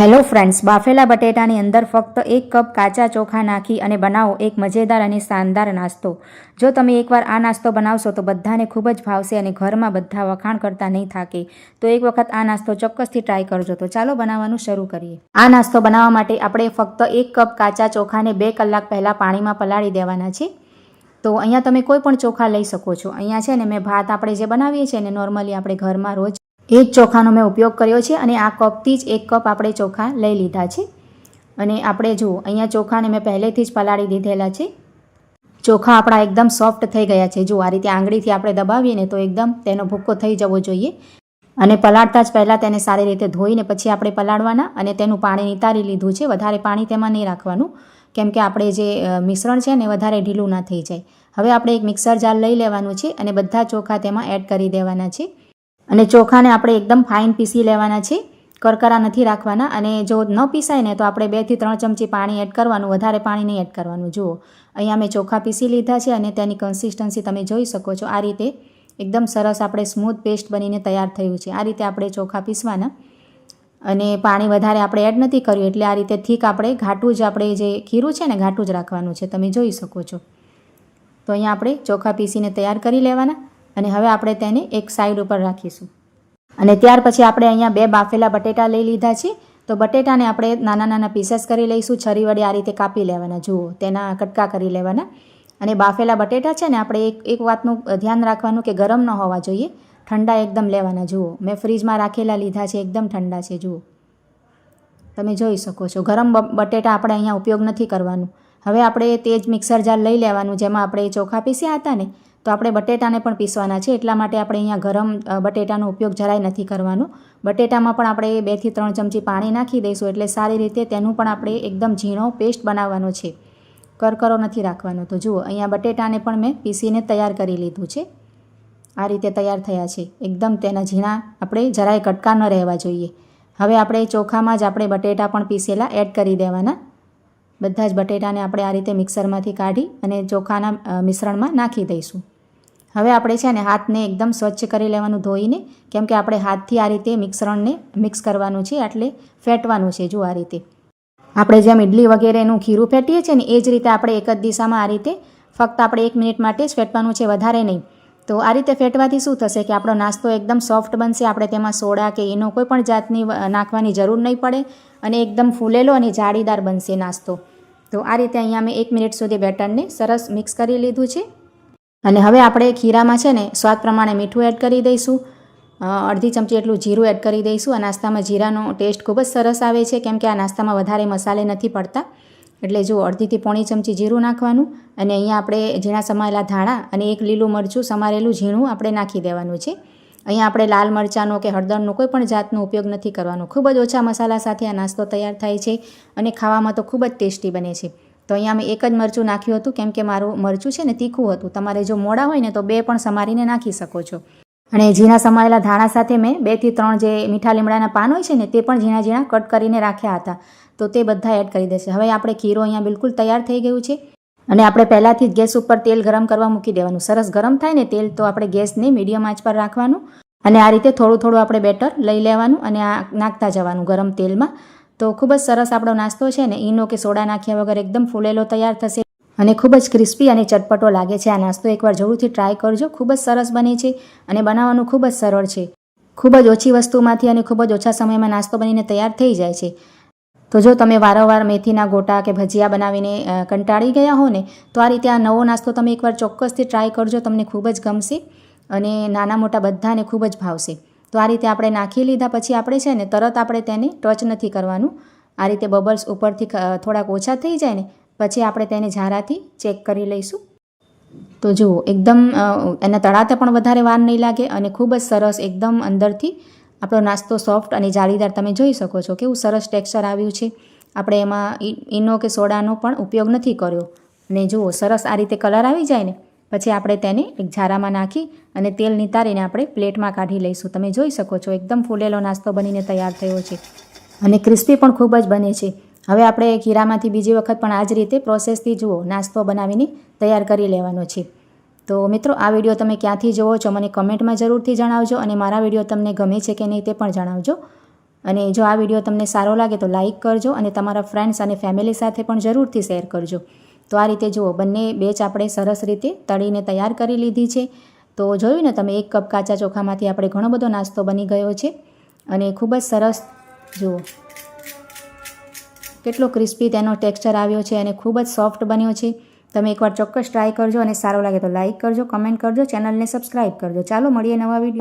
Hello friends, બાફેલા બટેટાની અંદર ફક્ત 1 કપ કાચા ચોખા નાખી અને બનાવો એક મજેદાર અને શાનદાર નાસ્તો. જો તમે એકવાર આ નાસ્તો બનાવશો તો બધાને ખૂબ જ ભાવશે અને ઘરમાં બધા વખાણ કરતા નહીં થાકે. તો એક વખત આ નાસ્તો ચોક્કસથી ટ્રાય કરજો. તો ચાલો બનાવવાનું શરૂ કરીએ. આ નાસ્તો બનાવવા માટે આપણે ફક્ત 1 કપ કાચા ચોખાને 2 કલાક પહેલાં પાણીમાં પલાળી દેવાના છે. તો અહીંયા તમે કોઈ પણ ચોખા લઈ શકો છો. અહીંયા છે ને મેં ભાત આપણે જે બનાવીએ છીએ ને નોર્મલી આપણે ઘરમાં રોજ એ જ ચોખાનો મેં ઉપયોગ કર્યો છે અને આ કપથી જ 1 કપ આપણે ચોખા લઈ લીધા છે. અને આપણે જુઓ અહીંયા ચોખાને મેં પહેલેથી જ પલાળી દીધેલા છે. ચોખા આપણા એકદમ સોફ્ટ થઈ ગયા છે. જો આ રીતે આંગળીથી આપણે દબાવીએ ને તો એકદમ તેનો ભૂક્કો થઈ જવો જોઈએ. અને પલાળતા જ પહેલાં તેને સારી રીતે ધોઈને પછી આપણે પલાળવાના અને તેનું પાણી નિતારી લીધું છે. વધારે પાણી તેમાં નહીં રાખવાનું કેમ કે આપણે જે મિશ્રણ છે ને વધારે ઢીલું ના થઈ જાય. હવે આપણે એક મિક્સર જાર લઈ લેવાનું છે અને બધા ચોખા તેમાં એડ કરી દેવાના છે. અને ચોખાને આપણે એકદમ ફાઇન પીસી લેવાના છે, કરકરા નથી રાખવાના. અને જો ન પીસાય ને તો આપણે 2 થી 3 ચમચી પાણી એડ કરવાનું, વધારે પાણી નહીં એડ કરવાનું. જુઓ અહીંયા મેં ચોખા પીસી લીધા છે અને તેની કન્સિસ્ટન્સી તમે જોઈ શકો છો. આ રીતે એકદમ સરસ આપણે સ્મૂથ પેસ્ટ બનીને તૈયાર થયું છે. આ રીતે આપણે ચોખા પીસવાના અને પાણી વધારે આપણે એડ નથી કર્યું એટલે આ રીતે થીક આપણે ઘાટું જ આપણે જે ખીરું છે ને ઘાટું જ રાખવાનું છે. તમે જોઈ શકો છો. તો અહીંયા આપણે ચોખા પીસીને તૈયાર કરી લેવાના અને હવે આપણે તેને એક સાઈડ ઉપર રાખીશું. અને ત્યાર પછી આપણે અહીંયા 2 બાફેલા બટેટા લઈ લીધા છે. તો બટેટાને આપણે નાના નાના પીસેસ કરી લઈશું. છરી વડે આ રીતે કાપી લેવાના. જુઓ તેના કટકા કરી લેવાના. અને બાફેલા બટેટા છે ને આપણે એક વાતનું ધ્યાન રાખવાનું કે ગરમ ન હોવા જોઈએ, ઠંડા એકદમ લેવાના. જુઓ મેં ફ્રીજમાં રાખેલા લીધા છે, એકદમ ઠંડા છે. જુઓ તમે જોઈ શકો છો. ગરમ બટેટા આપણે અહીંયા ઉપયોગ નથી કરવાનું. હવે આપણે તે જ મિક્સર જાર લઈ લેવાનું જેમાં આપણે ચોખા પીસ્યા હતા ને, તો આપણે બટેટાને પણ પીસવાના છે. એટલા માટે આપણે અહીંયા ગરમ બટેટાનો ઉપયોગ જરાય નથી કરવાનો. બટેટામાં પણ આપણે 2 થી 3 ચમચી પાણી નાખી દઈશું એટલે સારી રીતે તેનું પણ આપણે એકદમ ઝીણો પેસ્ટ બનાવવાનો છે, કરકરો નથી રાખવાનો. તો જુઓ અહીંયા બટેટાને પણ મેં પીસીને તૈયાર કરી લીધું છે. આ રીતે તૈયાર થયા છે. એકદમ તેના ઝીણા આપણે જરાય કટકા ન રહેવા જોઈએ. હવે આપણે ચોખામાં જ આપણે બટેટા પણ પીસેલા એડ કરી દેવાના. બધા જ બટેટાને આપણે આ રીતે મિક્સરમાંથી કાઢી અને ચોખાના મિશ્રણમાં નાખી દઈશું. હવે આપણે છે ને હાથને એકદમ સ્વચ્છ કરી લેવાનું ધોઈને, કેમ કે આપણે હાથથી આ રીતે મિશ્રણને મિક્સ કરવાનું છે એટલે ફેટવાનું છે. જો આ રીતે આપણે જેમ ઇડલી વગેરેનું ખીરું ફેટીએ છીએ ને એ જ રીતે આપણે એક જ દિશામાં આ રીતે ફક્ત આપણે 1 મિનિટ માટે જ ફેટવાનું છે, વધારે નહીં. તો આ રીતે ફેટવાથી શું થશે કે આપણો નાસ્તો એકદમ સોફ્ટ બનશે. આપણે તેમાં સોડા કે એનો કોઈ પણ જાતની નાખવાની જરૂર નહીં પડે અને એકદમ ફૂલેલો અને જાળીદાર બનશે નાસ્તો. તો આ રીતે અહીંયા મેં 1 મિનિટ સુધી બેટરને સરસ મિક્સ કરી લીધું છે. અને હવે આપણે ખીરામાં છે ને સ્વાદ પ્રમાણે મીઠું એડ કરી દઈશું. અડધી ચમચી એટલું જીરું એડ કરી દઈશું. આ નાસ્તામાં જીરાનો ટેસ્ટ ખૂબ જ સરસ આવે છે કેમ કે આ નાસ્તામાં વધારે મસાલે નથી પડતા. એટલે જુઓ 1/2 થી પોણી ચમચી જીરું નાખવાનું. અને અહીંયા આપણે ઝીણા સમારેલા ધાણા અને 1 લીલું મરચું સમારેલું ઝીણું આપણે નાખી દેવાનું છે. અહીંયા આપણે લાલ મરચાંનો કે હળદરનો કોઈ પણ જાતનો ઉપયોગ નથી કરવાનો. ખૂબ જ ઓછા મસાલા સાથે આ નાસ્તો તૈયાર થાય છે અને ખાવામાં તો ખૂબ જ ટેસ્ટી બને છે. તો અહીંયા મેં 1 જ મરચું નાખ્યું હતું કેમ કે મારું મરચું છે ને તીખું હતું. તમારે જો મોડા હોય ને તો 2 પણ સમારીને નાખી શકો છો. અને ઝીણા સમારેલા ધાણા સાથે મેં 2 થી 3 જે મીઠા લીમડાના પાન હોય છે ને તે પણ ઝીણા ઝીણા કટ કરીને રાખ્યા હતા. તો તે બધા એડ કરી દેશે. હવે આપણે ખીરો અહીંયા બિલકુલ તૈયાર થઈ ગયું છે. અને આપણે પહેલાંથી જ ગેસ ઉપર તેલ ગરમ કરવા મૂકી દેવાનું. સરસ ગરમ થાય ને તેલ તો આપણે ગેસને મીડિયમ આંચ પર રાખવાનું અને આ રીતે થોડું થોડું આપણે બેટર લઈ લેવાનું અને આ નાખતા જવાનું ગરમ તેલમાં. તો ખૂબ જ સરસ આપણો નાસ્તો છે ને ઈનો કે સોડા નાખ્યા વગર એકદમ ફૂલેલો તૈયાર થશે અને ખૂબ જ ક્રિસ્પી અને ચટપટો લાગે છે. આ નાસ્તો એકવાર જરૂરથી ટ્રાય કરજો. ખૂબ જ સરસ બને છે અને બનાવવાનું ખૂબ જ સરળ છે. ખૂબ જ ઓછી વસ્તુમાંથી અને ખૂબ જ ઓછા સમયમાં નાસ્તો બનીને તૈયાર થઈ જાય છે. તો જો તમે વારંવાર મેથીના ગોટા કે ભજીયા બનાવીને કંટાળી ગયા હો ને તો આ રીતે આ નવો નાસ્તો તમે એકવાર ચોક્કસથી ટ્રાય કરજો. તમને ખૂબ જ ગમશે અને નાના મોટા બધાને ખૂબ જ ભાવશે. તો આ રીતે આપણે નાખી લીધા પછી આપણે છે ને તરત આપણે તેને ટચ નથી કરવાનું. આ રીતે બબલ્સ ઉપરથી થોડાક ઓછા થઈ જાય ને પછી આપણે તેને ઝારાથી ચેક કરી લઈશું. તો જુઓ એકદમ એના તળાતે પણ વધારે વાર નહીં લાગે અને ખૂબ જ સરસ એકદમ અંદરથી આપણો નાસ્તો સોફ્ટ અને જાળીદાર તમે જોઈ શકો છો. કેવું સરસ ટેક્સચર આવ્યું છે. આપણે એમાં ઈનો કે સોડાનો પણ ઉપયોગ નથી કર્યો. અને જુઓ સરસ આ રીતે કલર આવી જાય ને પછી આપણે તેને એક ઝારામાં નાખી અને તેલ નિતારીને આપણે પ્લેટમાં કાઢી લઈશું. તમે જોઈ શકો છો એકદમ ફૂલેલો નાસ્તો બનીને તૈયાર થયો છે અને ક્રિસ્પી પણ ખૂબ જ બને છે. હવે આપણે ખીરામાંથી બીજી વખત પણ આ જ રીતે પ્રોસેસથી જુઓ નાસ્તો બનાવીને તૈયાર કરી લેવાનો છે. તો મિત્રો આ વિડીયો તમે ક્યાંથી જોવો છો મને કમેન્ટમાં જરૂરથી જણાવજો અને મારા વિડીયો તમને ગમે છે કે નહીં તે પણ જણાવજો. અને જો આ વિડીયો તમને સારો લાગે તો લાઇક કરજો અને તમારા ફ્રેન્ડ્સ અને ફેમિલી સાથે પણ જરૂરથી શેર કરજો. તો આ રીતે જુઓ, બંને બેચ આપણે સરસ રીતે તળીને તૈયાર કરી લીધી છે. તો જોયું ને તમે, 1 કપ કાચા ચોખામાંથી આપણે ઘણો બધો નાસ્તો બની ગયો છે અને ખૂબ જ સરસ જુઓ કેટલો ક્રિસ્પી તેનો ટેક્સચર આવ્યો છે અને ખૂબ જ સોફ્ટ બન્યો છે. તમે એકવાર ચોક્કસ ટ્રાય કરજો અને સારો લાગે તો લાઇક કરજો, કમેન્ટ કરજો, ચેનલને સબસ્ક્રાઈબ કરજો. ચાલો મળીએ નવા વિડીયો.